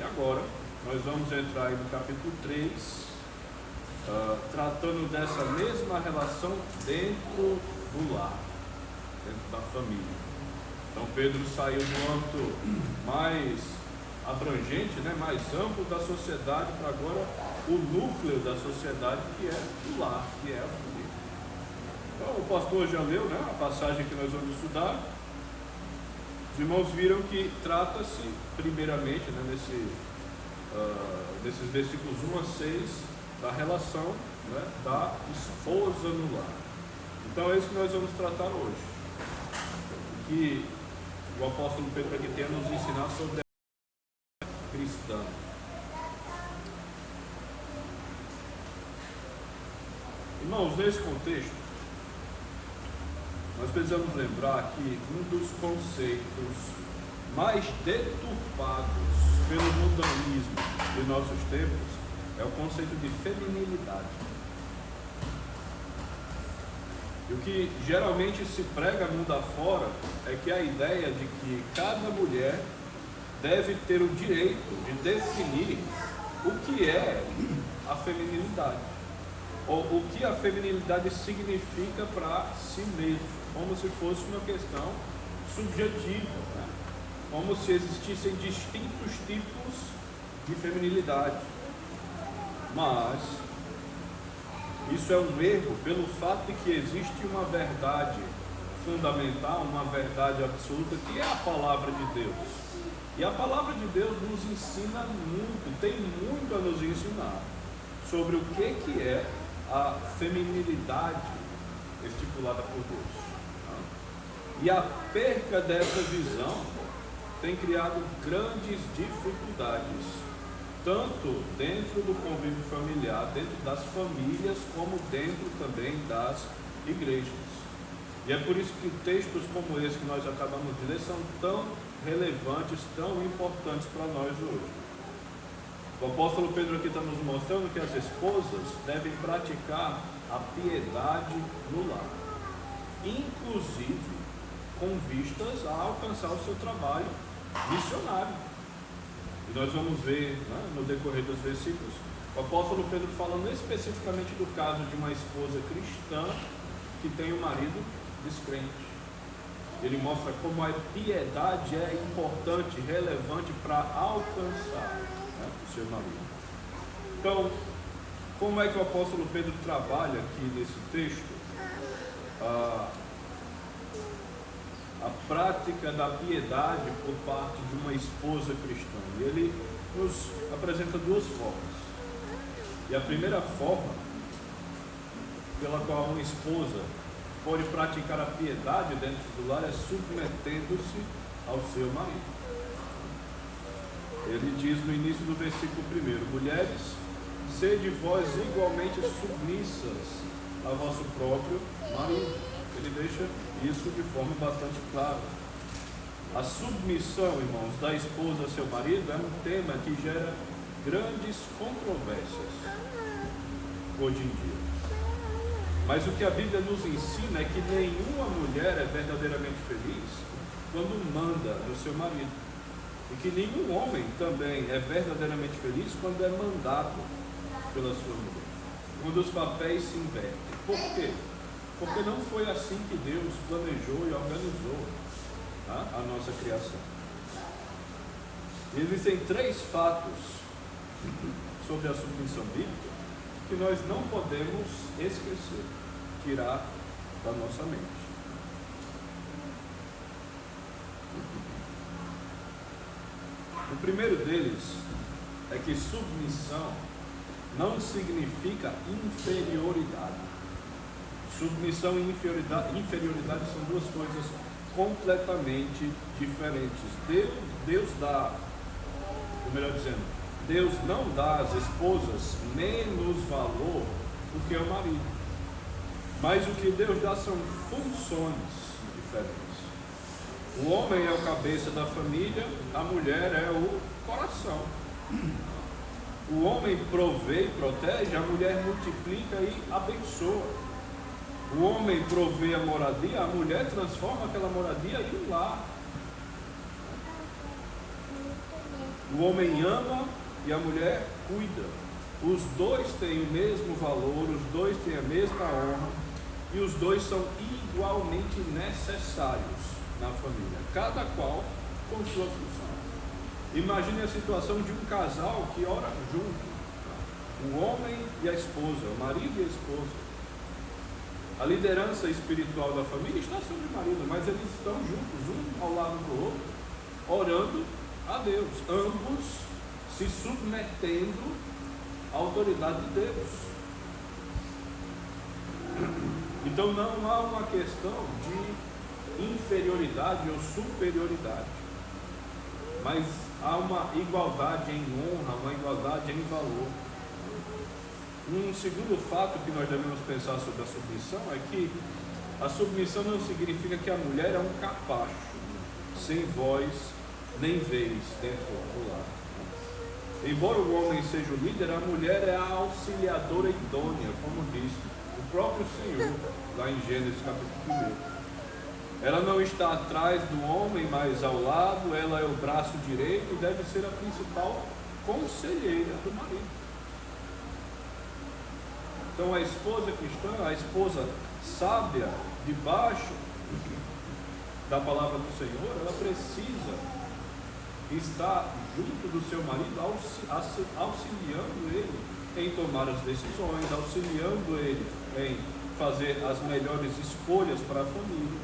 E agora, nós vamos entrar aí no capítulo 3, tratando dessa mesma relação dentro do lar, dentro da família. Então Pedro saiu do âmbito mais abrangente, mais amplo da sociedade, para agora o núcleo da sociedade, que é o lar, que é a família. Então o pastor já leu a passagem que nós vamos estudar. Os irmãos viram que trata-se primeiramente, nesses versículos 1 a 6, da relação da esposa no lar. Então é isso que nós vamos tratar hoje, que o apóstolo Pedro aqui tem a nos ensinar sobre a cristã. Irmãos, nesse contexto, nós precisamos lembrar que um dos conceitos mais deturpados pelo mundanismo de nossos tempos é o conceito de feminilidade. E o que geralmente se prega mundo afora é que a ideia de que cada mulher deve ter o direito de definir o que é a feminilidade, ou o que a feminilidade significa para si mesma, como se fosse uma questão subjetiva, como se existissem distintos tipos de feminilidade. Mas isso é um erro pelo fato de que existe uma verdade fundamental, uma verdade absoluta, que é a palavra de Deus. E a palavra de Deus nos ensina muito, tem muito a nos ensinar sobre o que é a feminilidade estipulada por Deus. E a perca dessa visão tem criado grandes dificuldades, tanto dentro do convívio familiar, dentro das famílias, como dentro também das igrejas. E é por isso que textos como esse que nós acabamos de ler são tão relevantes, tão importantes para nós hoje. O apóstolo Pedro aqui está nos mostrando que as esposas devem praticar a piedade no lar, inclusive com vistas a alcançar o seu trabalho missionário. E nós vamos ver no decorrer dos versículos o apóstolo Pedro falando especificamente do caso de uma esposa cristã que tem um marido descrente. Ele mostra como a piedade é importante, relevante para alcançar o seu marido. Então, como é que o apóstolo Pedro trabalha aqui nesse texto a prática da piedade por parte de uma esposa cristã? E ele nos apresenta duas formas. E a primeira forma pela qual uma esposa pode praticar a piedade dentro do lar é submetendo-se ao seu marido. Ele diz no início do versículo 1: mulheres, sede vós igualmente submissas a vosso próprio marido. Ele deixa isso de forma bastante clara. A submissão, irmãos, da esposa ao seu marido é um tema que gera grandes controvérsias hoje em dia. Mas o que a Bíblia nos ensina é que nenhuma mulher é verdadeiramente feliz quando manda no seu marido, e que nenhum homem também é verdadeiramente feliz quando é mandado pela sua mulher, quando os papéis se invertem. Por quê? Porque não foi assim que Deus planejou e organizou a nossa criação. E existem 3 fatos sobre a submissão bíblica que nós não podemos esquecer, tirar da nossa mente. O primeiro deles é que submissão não significa inferioridade. Submissão e inferioridade são duas coisas completamente diferentes. Deus dá, ou melhor dizendo, Deus não dá às esposas menos valor do que ao marido. Mas o que Deus dá são funções diferentes. O homem é o cabeça da família, a mulher é o coração. O homem provê e protege, a mulher multiplica e abençoa. O homem provê a moradia, a mulher transforma aquela moradia em lar. O homem ama e a mulher cuida. Os dois têm o mesmo valor, os dois têm a mesma honra e os dois são igualmente necessários na família, cada qual com sua função. Imagine a situação de um casal que ora junto, o homem e a esposa, o marido e a esposa. A liderança espiritual da família está sobre o marido, mas eles estão juntos, um ao lado do outro, orando a Deus, ambos se submetendo à autoridade de Deus. Então não há uma questão de inferioridade ou superioridade, mas há uma igualdade em honra, uma igualdade em valor. Um segundo fato que nós devemos pensar sobre a submissão é que a submissão não significa que a mulher é um capacho, sem voz nem vez dentro do lar. Embora o homem seja o líder, a mulher é a auxiliadora idônea, como diz o próprio Senhor, lá em Gênesis capítulo 1. Ela não está atrás do homem, mas ao lado, ela é o braço direito e deve ser a principal conselheira do marido. Então a esposa cristã, a esposa sábia, debaixo da palavra do Senhor, ela precisa estar junto do seu marido, auxiliando ele em tomar as decisões, auxiliando ele em fazer as melhores escolhas para a família.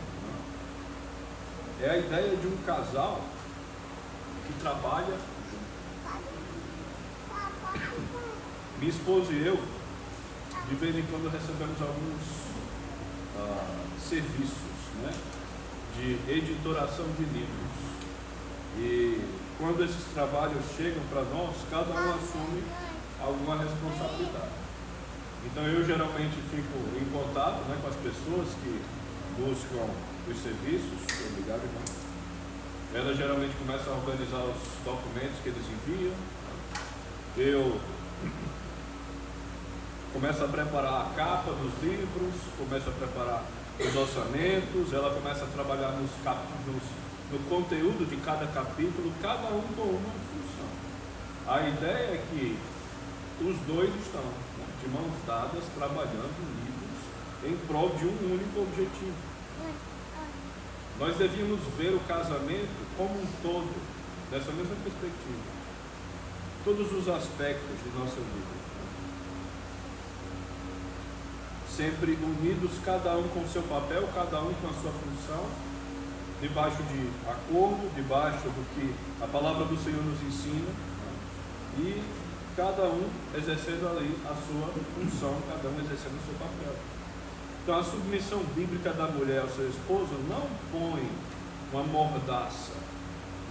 É a ideia de um casal que trabalha junto. Minha esposa e eu, de vez em quando, recebemos alguns serviços, né, de editoração de livros. E quando esses trabalhos chegam para nós, cada um assume alguma responsabilidade. Então eu geralmente fico em contato, né, com as pessoas que buscam os serviços. Obrigado, irmão. Ela geralmente começa a organizar os documentos que eles enviam. Eu começo a preparar a capa dos livros, começo a preparar os orçamentos, ela começa a trabalhar no conteúdo de cada capítulo, cada um com uma função. A ideia é que os dois estão, né, de mãos dadas, trabalhando livros em prol de um único objetivo. Nós devíamos ver o casamento como um todo, dessa mesma perspectiva. Todos os aspectos de nossa vida. Sempre unidos, cada um com seu papel, cada um com a sua função, debaixo de acordo, debaixo do que a palavra do Senhor nos ensina, e cada um exercendo ali a sua função, cada um exercendo o seu papel. Então a submissão bíblica da mulher ao seu esposo não põe uma mordaça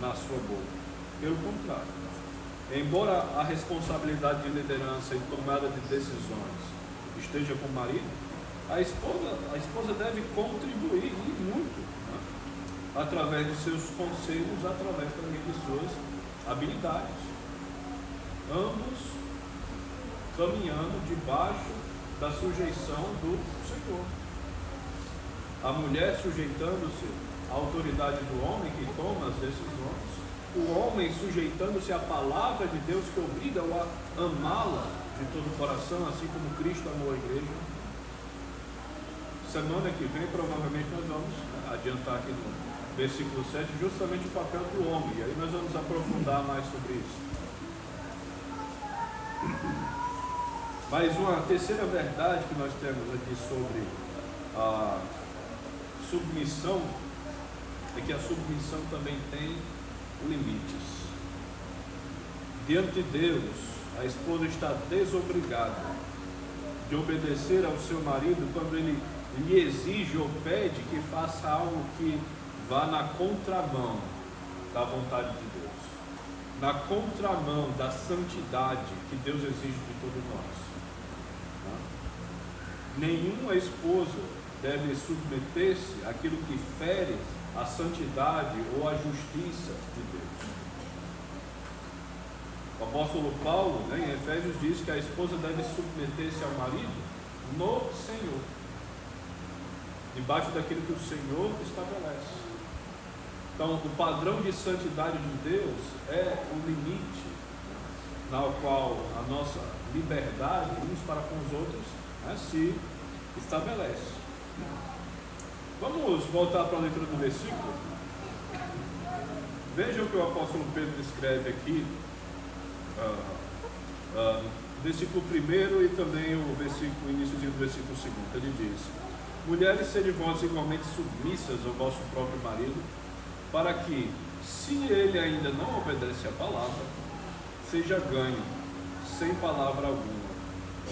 na sua boca, pelo contrário. Embora a responsabilidade de liderança e tomada de decisões esteja com o marido, a esposa deve contribuir e muito, né, através de seus conselhos, através também de suas habilidades. Ambos caminhando debaixo da sujeição do Senhor. A mulher sujeitando-se à autoridade do homem que toma as decisões, o homem sujeitando-se à palavra de Deus que obriga-o a amá-la de todo o coração, assim como Cristo amou a igreja. Semana que vem provavelmente nós vamos adiantar aqui no versículo 7 justamente o papel do homem, e aí nós vamos aprofundar mais sobre isso. Mas uma terceira verdade que nós temos aqui sobre a submissão é que a submissão também tem limites. Diante de Deus, a esposa está desobrigada de obedecer ao seu marido quando ele lhe exige ou pede que faça algo que vá na contramão da vontade de Deus, na contramão da santidade que Deus exige de todos nós. Nenhuma esposa deve submeter-se àquilo que fere a santidade ou a justiça de Deus. O apóstolo Paulo, né, em Efésios, diz que a esposa deve submeter-se ao marido no Senhor, debaixo daquilo que o Senhor estabelece. Então, o padrão de santidade de Deus é o limite na qual a nossa liberdade uns para com os outros, né, se estabelece. Vamos voltar para a leitura do versículo. Vejam o que o apóstolo Pedro escreve aqui, versículo 1 e também o iníciozinho do versículo 2. Ele diz: mulheres, sede vós igualmente submissas ao vosso próprio marido, para que, se ele ainda não obedece à palavra, seja ganho, sem palavra alguma,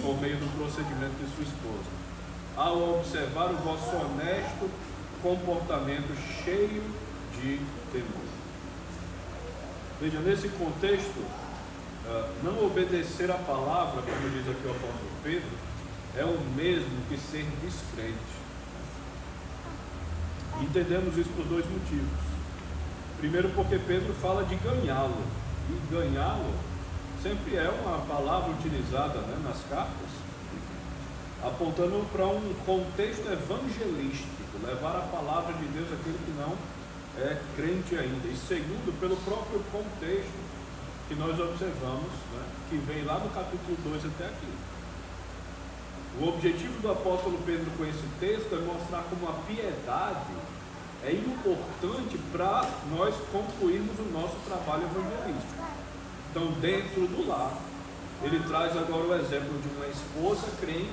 por meio do procedimento de sua esposa, ao observar o vosso honesto comportamento cheio de temor. Veja, nesse contexto, não obedecer à palavra, como diz aqui o apóstolo Pedro, é o mesmo que ser descrente. E entendemos isso por dois motivos. Primeiro, porque Pedro fala de ganhá-lo, e ganhá-lo sempre é uma palavra utilizada, né, nas cartas, apontando para um contexto evangelístico, levar a palavra de Deus àquele que não é crente ainda. E segundo, pelo próprio contexto que nós observamos, né, que vem lá no capítulo 2 até aqui. O objetivo do apóstolo Pedro com esse texto é mostrar como a piedade é importante para nós concluirmos o nosso trabalho evangelístico. Então, dentro do lar, ele traz agora o exemplo de uma esposa crente,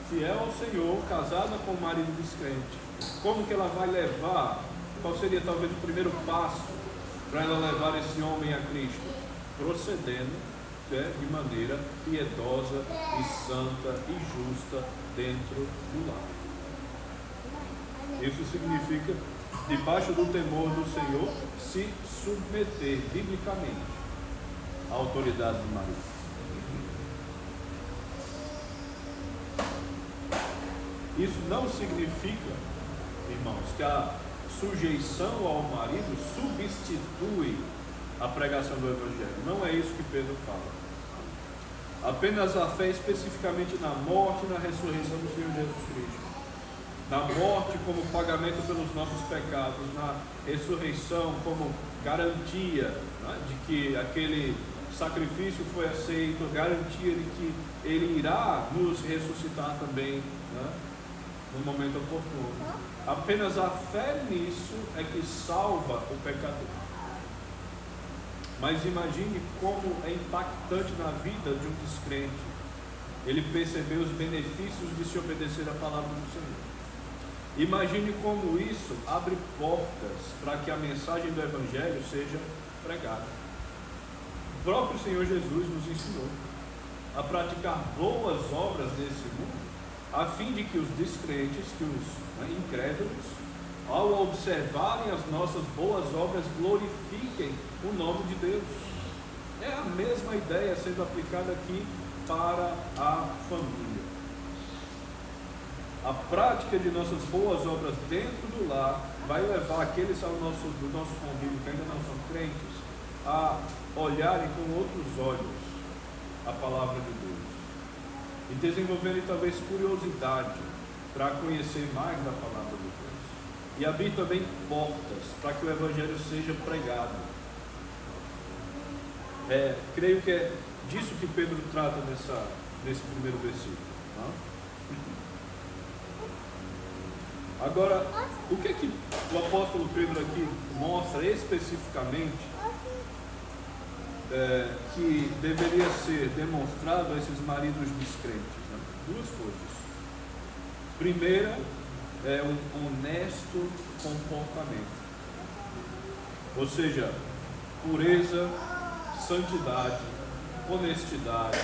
fiel ao Senhor, casada com um marido descrente. Como que ela vai levar? Qual seria talvez o primeiro passo para ela levar esse homem a Cristo? Procedendo, né, de maneira piedosa e santa e justa dentro do lar. Isso significa, debaixo do temor do Senhor, se submeter biblicamente à autoridade do marido. Isso não significa, irmãos, que a sujeição ao marido substitui a pregação do Evangelho. Não é isso que Pedro fala. Apenas a fé especificamente na morte e na ressurreição do Senhor Jesus Cristo. Na morte como pagamento pelos nossos pecados, na ressurreição como garantia, né, de que aquele sacrifício foi aceito, garantia de que Ele irá nos ressuscitar também, né, no momento oportuno. Apenas a fé nisso é que salva o pecador. Mas imagine como é impactante na vida de um descrente ele perceber os benefícios de se obedecer à palavra do Senhor. Imagine como isso abre portas para que a mensagem do Evangelho seja pregada. O próprio Senhor Jesus nos ensinou a praticar boas obras nesse mundo, a fim de que os descrentes, que os incrédulos, ao observarem as nossas boas obras, glorifiquem o nome de Deus. É a mesma ideia sendo aplicada aqui para a família. A prática de nossas boas obras dentro do lar vai levar aqueles do nosso convívio que ainda não são crentes a olharem com outros olhos a palavra de Deus e desenvolverem talvez curiosidade para conhecer mais da palavra de Deus e abrir também portas para que o Evangelho seja pregado. Creio que é disso que Pedro trata nesse primeiro versículo, não? Agora, o que é que o apóstolo Pedro aqui mostra especificamente que deveria ser demonstrado a esses maridos descrentes? Né? Duas coisas. Primeira é um honesto comportamento, ou seja, pureza, santidade, honestidade,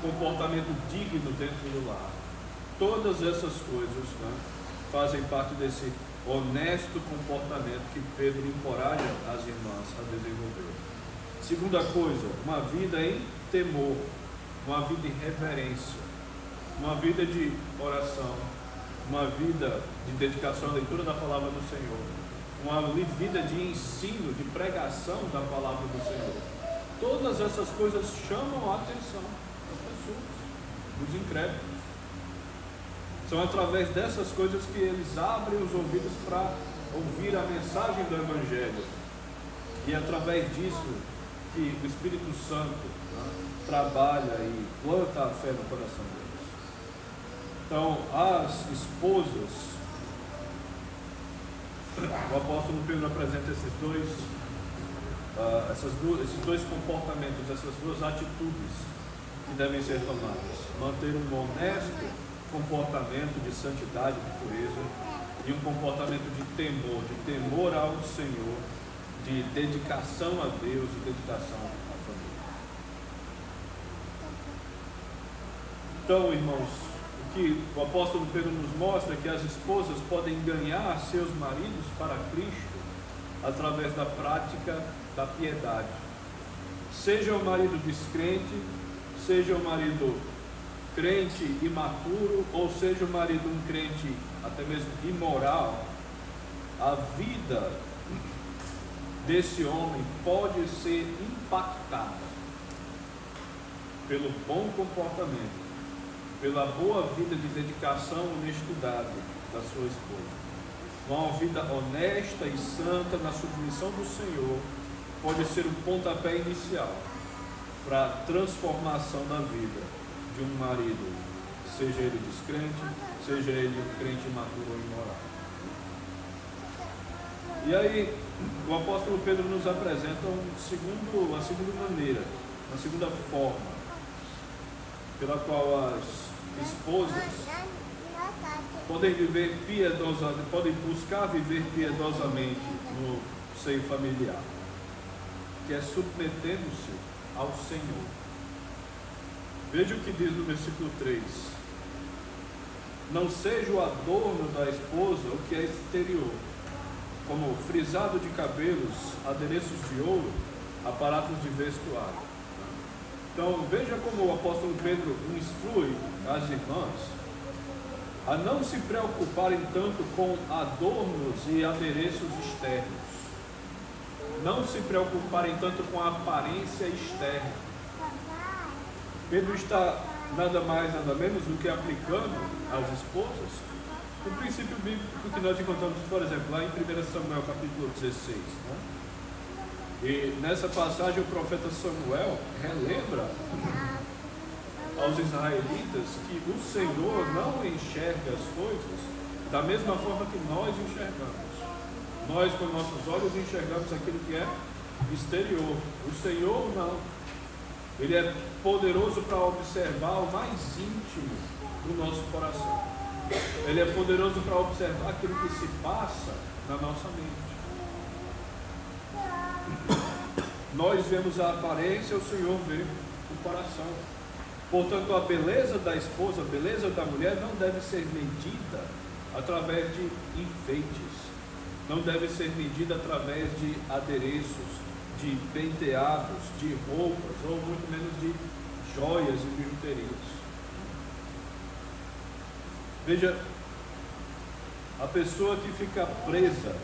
comportamento digno dentro do lar. Todas essas coisas, né, fazem parte desse honesto comportamento que Pedro encoraja as irmãs a desenvolver. Segunda coisa, uma vida em temor, uma vida em reverência, uma vida de oração, uma vida de dedicação à leitura da palavra do Senhor, uma vida de ensino, de pregação da palavra do Senhor. Todas essas coisas chamam a atenção das pessoas, dos incrédulos. São através dessas coisas que eles abrem os ouvidos para ouvir a mensagem do Evangelho. E através disso, que o Espírito Santo, né, trabalha e planta a fé no coração deles. Então, as esposas, o apóstolo Pedro apresenta esses dois comportamentos, essas duas atitudes que devem ser tomadas: manter um honesto comportamento de santidade, de pureza, e um comportamento de temor ao Senhor, de dedicação a Deus e dedicação à família. Então, irmãos, o que o apóstolo Pedro nos mostra é que as esposas podem ganhar seus maridos para Cristo através da prática da piedade. Seja o marido descrente, seja o marido crente imaturo, ou seja o marido um crente até mesmo imoral, a vida desse homem pode ser impactada pelo bom comportamento, pela boa vida de dedicação e honestidade da sua esposa. Uma vida honesta e santa na submissão do Senhor pode ser o pontapé inicial para a transformação da vida de um marido, seja ele descrente, seja ele um crente imaturo ou imoral. E aí, o apóstolo Pedro nos apresenta uma segunda maneira, uma segunda forma, pela qual as esposas podem viver piedosamente, podem buscar viver piedosamente no seio familiar, que é submetendo-se ao Senhor. Veja o que diz no versículo 3: não seja o adorno da esposa o que é exterior, como frisado de cabelos, adereços de ouro, aparatos de vestuário. Então veja como o apóstolo Pedro instrui as irmãs a não se preocuparem tanto com adornos e adereços externos, não se preocuparem tanto com a aparência externa. Pedro está nada mais, nada menos do que aplicando às esposas o princípio bíblico que nós encontramos, por exemplo, lá em 1 Samuel capítulo 16, né? E nessa passagem o profeta Samuel relembra aos israelitas que o Senhor não enxerga as coisas da mesma forma que nós enxergamos. Nós, com nossos olhos, enxergamos aquilo que é exterior. O Senhor não. Ele é poderoso para observar o mais íntimo do nosso coração. Ele é poderoso para observar aquilo que se passa na nossa mente. Nós vemos a aparência, o Senhor vê o coração. Portanto, a beleza da esposa, a beleza da mulher não deve ser medida através de enfeites, não deve ser medida através de adereços, de penteados, de roupas, ou muito menos de joias e bijuterias. Veja, a pessoa que fica presa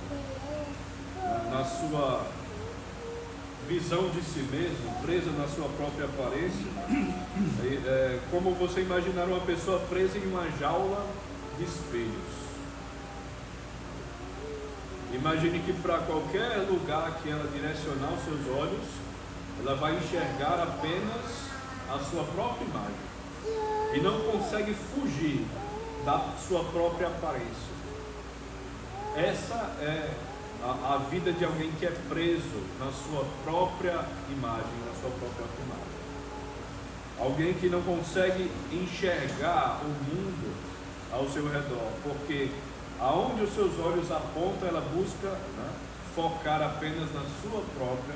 na sua visão de si mesmo, presa na sua própria aparência, é como você imaginar uma pessoa presa em uma jaula de espelhos. Imagine que para qualquer lugar que ela direcionar os seus olhos, ela vai enxergar apenas a sua própria imagem e não consegue fugir da sua própria aparência. Essa é a vida de alguém que é preso na sua própria imagem, na sua própria imagem. Alguém que não consegue enxergar o mundo ao seu redor, porque aonde os seus olhos apontam, ela busca, né, focar apenas na sua própria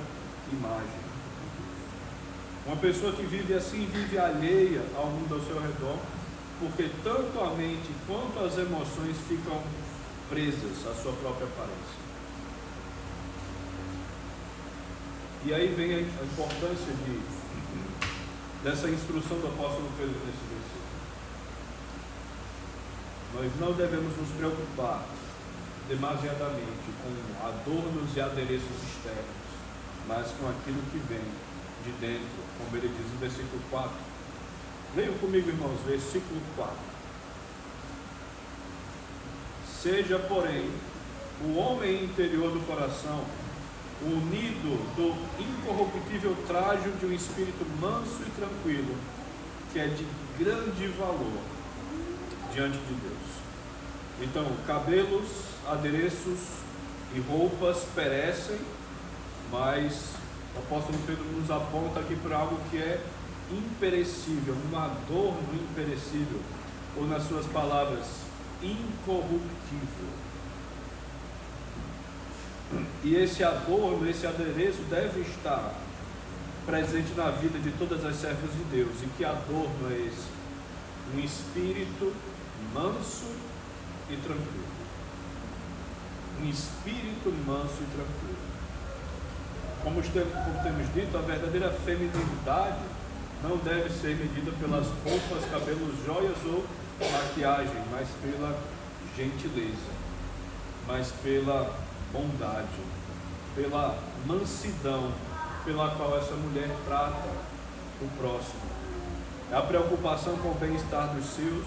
imagem. Uma pessoa que vive assim, vive alheia ao mundo ao seu redor, porque tanto a mente quanto as emoções ficam presas à sua própria aparência. E aí vem a importância dessa instrução do apóstolo Pedro nesse versículo. Nós não devemos nos preocupar demasiadamente com adornos e adereços externos, mas com aquilo que vem de dentro, como ele diz no versículo 4. Leiam comigo, irmãos, versículo 4. Seja, porém, o homem interior do coração unido do incorruptível trajo de um espírito manso e tranquilo, que é de grande valor diante de Deus. Então, cabelos, adereços e roupas perecem, mas o apóstolo Pedro nos aponta aqui para algo que é imperecível, um adorno imperecível, ou nas suas palavras, incorruptível. E esse adorno, esse adereço deve estar presente na vida de todas as servas de Deus. E que adorno é esse? Um espírito manso e tranquilo. Um espírito manso e tranquilo. Como temos dito, a verdadeira feminilidade não deve ser medida pelas roupas, cabelos, joias ou maquiagem, mas pela gentileza, mas pela bondade, pela mansidão pela qual essa mulher trata o próximo. É a preocupação com o bem-estar dos seus,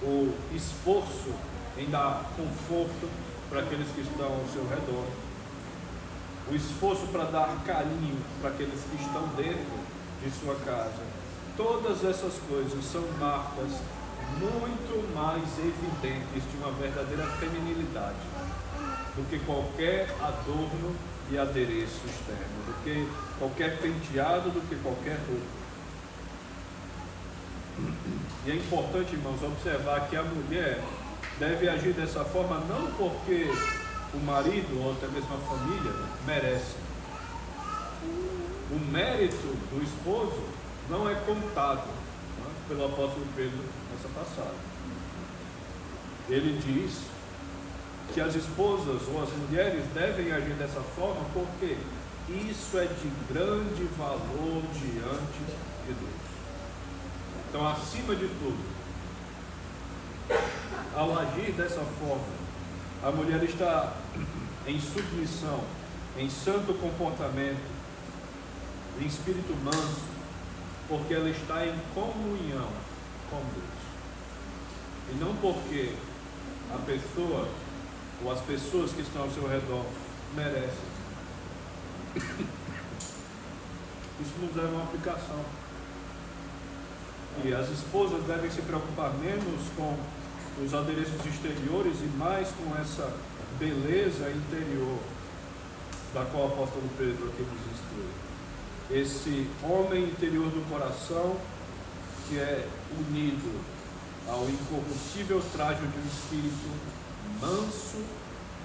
o esforço em dar conforto para aqueles que estão ao seu redor, o esforço para dar carinho para aqueles que estão dentro de sua casa. Todas essas coisas são marcas muito mais evidentes de uma verdadeira feminilidade do que qualquer adorno e adereço externo, do que qualquer penteado, do que qualquer roupa. E é importante, irmãos, observar que a mulher deve agir dessa forma não porque o marido ou até mesmo a família merece. O mérito do esposo não é contado, né, pelo apóstolo Pedro nessa passagem. Ele diz que as esposas ou as mulheres devem agir dessa forma porque isso é de grande valor diante de Deus. Então, acima de tudo, ao agir dessa forma, a mulher está em submissão, em santo comportamento, em espírito manso, porque ela está em comunhão com Deus. E não porque a pessoa ou as pessoas que estão ao seu redor merecem. Isso nos leva a uma aplicação. E as esposas devem se preocupar menos com os adereços exteriores e mais com essa beleza interior da qual o apóstolo Pedro aqui nos instrui. Esse homem interior do coração que é unido ao incorruptível trajo de um espírito manso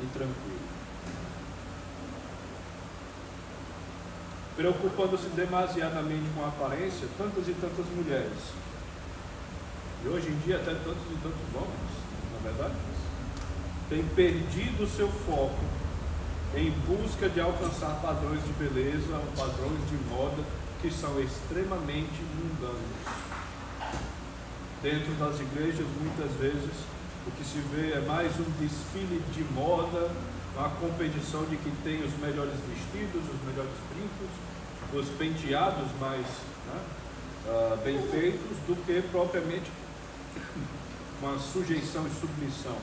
e tranquilo. Preocupando-se demasiadamente com a aparência, tantas e tantas mulheres, e hoje em dia até tantos e tantos homens, na verdade, têm perdido o seu foco em busca de alcançar padrões de beleza ou padrões de moda que são extremamente mundanos. Dentro das igrejas, muitas vezes, o que se vê é mais um desfile de moda, uma competição de quem tem os melhores vestidos, os melhores brincos, os penteados mais bem feitos, do que propriamente uma sujeição e submissão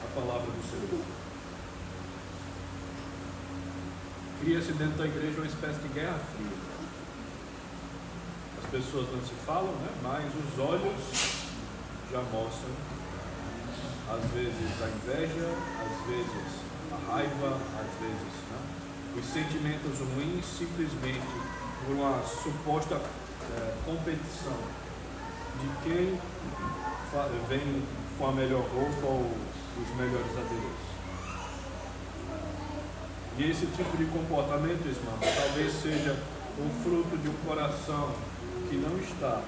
à palavra do Senhor. Cria-se dentro da igreja uma espécie de guerra fria. As pessoas não se falam, mas os olhos já mostram, às vezes a inveja, às vezes a raiva, às vezes os sentimentos ruins, simplesmente por uma suposta competição de quem vem com a melhor roupa ou os melhores adereços. E esse tipo de comportamento, irmão, talvez seja o fruto de um coração que não está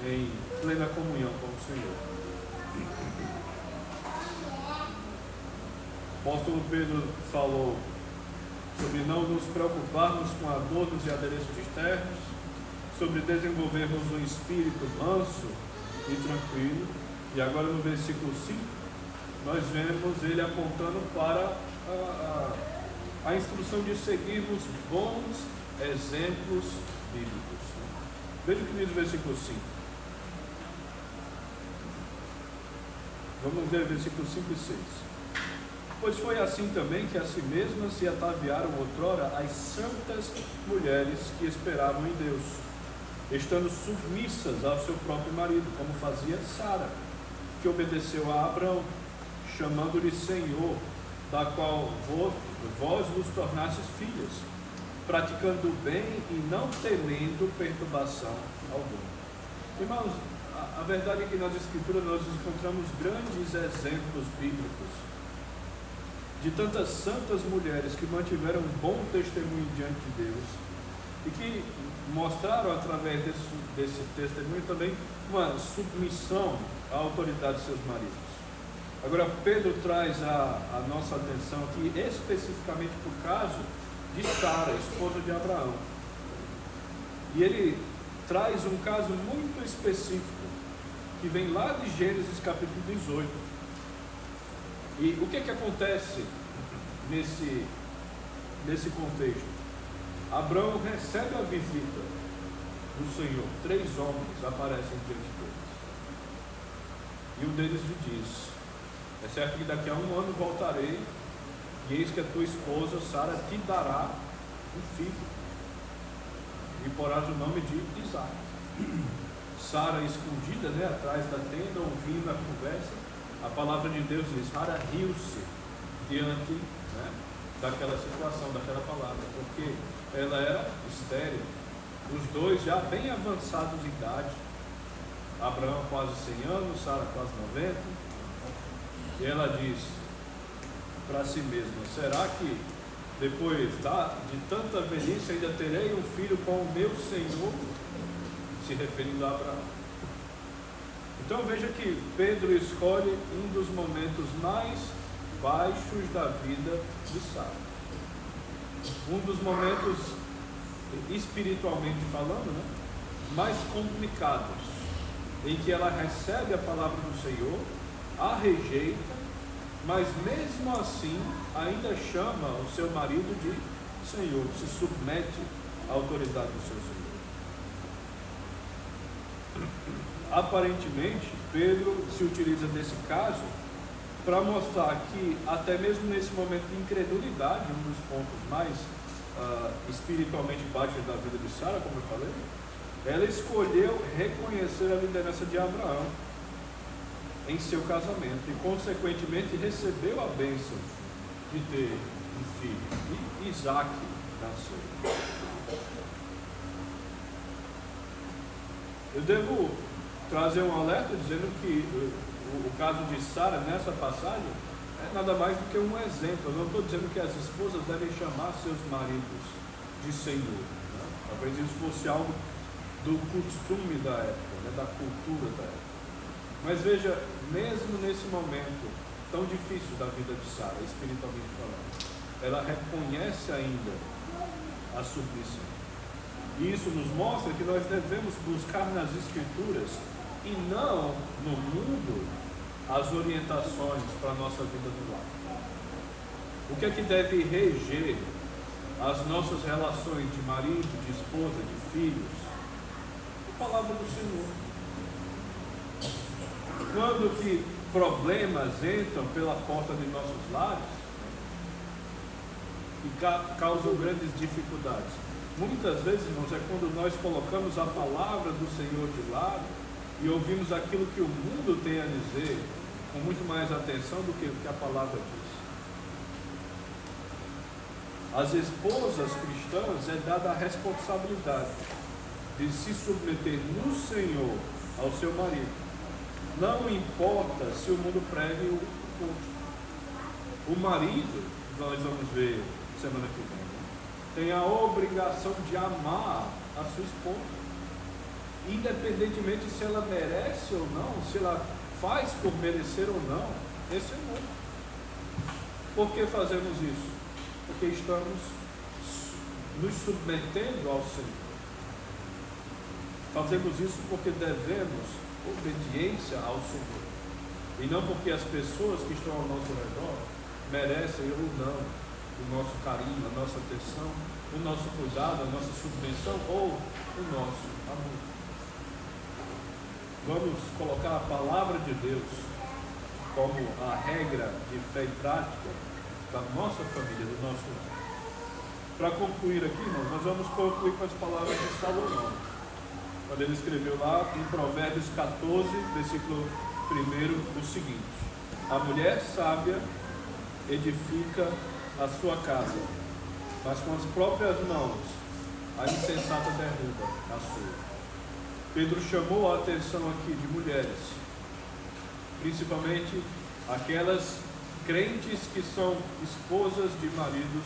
em plena comunhão com o Senhor. O apóstolo Pedro falou sobre não nos preocuparmos com adornos e adereços externos, sobre desenvolvermos um espírito manso e tranquilo. E agora no versículo 5, nós vemos ele apontando para a instrução de seguirmos bons exemplos bíblicos. Veja o que diz o versículo 5. Vamos ver versículos 5 e 6. Pois foi assim também que a si mesmas se ataviaram outrora as santas mulheres que esperavam em Deus, estando submissas ao seu próprio marido, como fazia Sara, que obedeceu a Abrão, chamando-lhe Senhor, da qual vós vos tornastes filhas, praticando o bem e não temendo perturbação alguma. Irmãos, a verdade é que nas Escrituras nós encontramos grandes exemplos bíblicos de tantas santas mulheres que mantiveram um bom testemunho diante de Deus e que mostraram através desse testemunho também uma submissão à autoridade de seus maridos. Agora Pedro traz a nossa atenção aqui especificamente para o caso de Sara, esposa de Abraão. E ele traz um caso muito específico que vem lá de Gênesis capítulo 18. E o que acontece nesse contexto? Abraão recebe a visita do Senhor. 3 homens aparecem diante deles. E um deles lhe diz: é certo que daqui a 1 ano voltarei, e eis que a tua esposa Sara te dará um filho, e porás o nome de Isaque. Sara, escondida, atrás da tenda, ouvindo a conversa, a palavra de Deus diz: Sara riu-se diante daquela situação, daquela palavra, porque ela era estéril, os dois já bem avançados de idade, Abraão quase 100 anos, Sara quase 90, e ela diz para si mesma: será que depois de tanta velhice ainda terei um filho com o meu Senhor? Se referindo a Abraão. Então veja que Pedro escolhe um dos momentos mais baixos da vida de Sara, um dos momentos, espiritualmente falando, mais complicados, em que ela recebe a palavra do Senhor, a rejeita, mas mesmo assim ainda chama o seu marido de Senhor, se submete à autoridade do seu Senhor. Aparentemente, Pedro se utiliza desse caso para mostrar que até mesmo nesse momento de incredulidade, um dos pontos mais espiritualmente baixos da vida de Sara, como eu falei, ela escolheu reconhecer a liderança de Abraão em seu casamento e consequentemente recebeu a bênção de ter um filho, e Isaque nasceu. Eu devo trazer um alerta dizendo que o caso de Sara nessa passagem é nada mais do que um exemplo. Eu não estou dizendo que as esposas devem chamar seus maridos de Senhor, talvez isso fosse algo do costume da época, da cultura da época. Mas veja, mesmo nesse momento tão difícil da vida de Sara, espiritualmente falando, ela reconhece ainda a submissão. E isso nos mostra que nós devemos buscar nas Escrituras e não no mundo as orientações para a nossa vida do lar. O que é que deve reger as nossas relações de marido, de esposa, de filhos? A palavra do Senhor. Quando que problemas entram pela porta de nossos lares e causam grandes dificuldades, muitas vezes, irmãos, é quando nós colocamos a palavra do Senhor de lado e ouvimos aquilo que o mundo tem a dizer com muito mais atenção do que o que a palavra diz. Às esposas cristãs é dada a responsabilidade de se submeter no Senhor ao seu marido. Não importa se o mundo pregue o oposto. O marido, nós vamos ver semana que vem, tem a obrigação de amar a sua esposa, independentemente se ela merece ou não, se ela faz por merecer ou não esse amor. Por que fazemos isso? Porque estamos nos submetendo ao Senhor. Fazemos isso porque devemos obediência ao Senhor, e não porque as pessoas que estão ao nosso redor merecem ou não o nosso carinho, a nossa atenção, o nosso cuidado, a nossa submissão ou o nosso amor. Vamos colocar a palavra de Deus como a regra de fé e prática da nossa família, do nosso lar. Para concluir aqui, irmãos, nós vamos concluir com as palavras de Salomão, quando ele escreveu lá em Provérbios 14, versículo 1, o seguinte: a mulher sábia edifica a sua casa, mas com as próprias mãos a insensata derruba a sua. Pedro chamou a atenção aqui de mulheres, principalmente aquelas crentes que são esposas de maridos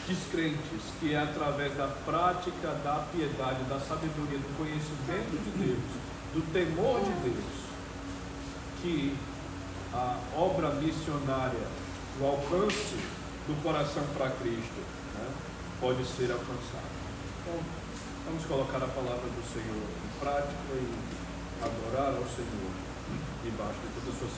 descrentes, que é através da prática da piedade, da sabedoria, do conhecimento de Deus, do temor de Deus, que a obra missionária, o alcance do coração para Cristo, né, pode ser alcançado. Então, vamos colocar a palavra do Senhor em prática e adorar ao Senhor debaixo de toda a sua santidade.